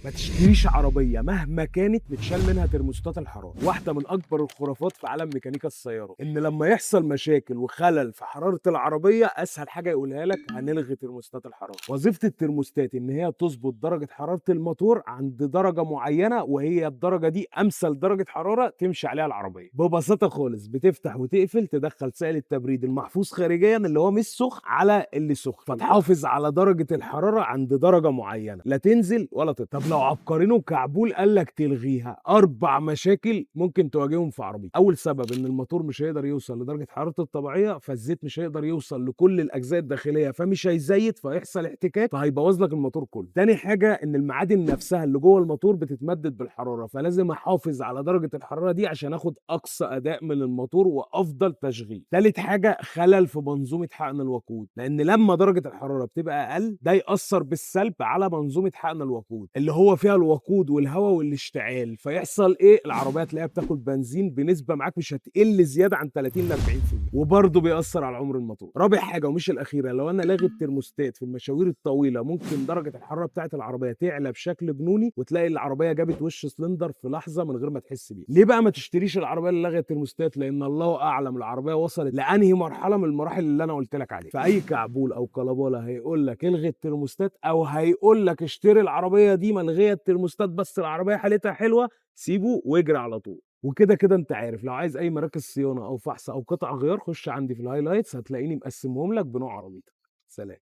ما تشتريش عربية مهما كانت متشال منها ترموستات الحرارة. واحدة من أكبر الخرافات في عالم ميكانيكا السيارات إن لما يحصل مشاكل وخلل في حرارة العربية أسهل حاجة يقولها لك هنلغي ترموستات الحرارة. وظيفة الترموستات إن هي تظبط درجة حرارة الموتور عند درجة معينة، وهي الدرجة دي أمثل درجة حرارة تمشي عليها العربية. ببساطة خالص بتفتح وتقفل، تدخل سائل التبريد المحفوظ خارجيا اللي هو مش سخن على اللي سخن، فتحافظ على درجة الحرارة عند درجة معينة، لا تنزل ولا تطلع. طب لو عبقرين وكعبول قال لك تلغيها، 4 مشاكل ممكن تواجههم في عربيتك. اول سبب ان الموتور مش هيقدر يوصل لدرجه حرارته الطبيعيه، فالزيت مش هيقدر يوصل لكل الاجزاء الداخليه فمش هيزيت، فيحصل احتكاك فهيبوظ لك الموتور كله. تاني حاجه ان المعادن نفسها اللي جوه الموتور بتتمدد بالحراره، فلازم احافظ على درجه الحراره دي عشان اخد اقصى اداء من الموتور وافضل تشغيل. تالت حاجه خلل في منظومه حقن الوقود، لان لما درجه الحراره بتبقى اقل ده ياثر بالسلب على منظومه حقن الوقود اللي هو فيها الوقود والهواء والاشتعال، فيحصل ايه؟ العربيه تلاقيها بتاكل بنزين بنسبه معاك مش هتقل زياده عن 30 ل 40%، وبرضه بيأثر على عمر الموتور. رابع حاجه ومش الاخيره، لو انا لاغي الترموستات في المشاوير الطويله ممكن درجه الحراره بتاعه العربيه تعلى بشكل جنوني، وتلاقي العربيه جابت وش سلندر في لحظه من غير ما تحس بيه. ليه بقى ما تشتريش العربيه اللي لغت الترموستات؟ لان الله اعلم العربيه وصلت لانهي مرحله من المراحل اللي انا قلت لك عليها. فاي كعبول او كلبوله هيقول لك الغي الترموستات، او هيقول لك اشتري العربيه دي ملغيه الترموستات بس العربيه حالتها حلوه، سيبه واجري على طول. وكده كده انت عارف، لو عايز اي مراكز صيانه او فحص او قطع غيار خش عندي في الهايلايتس، هتلاقيني مقسمهم لك بنوع عربيتك. سلام.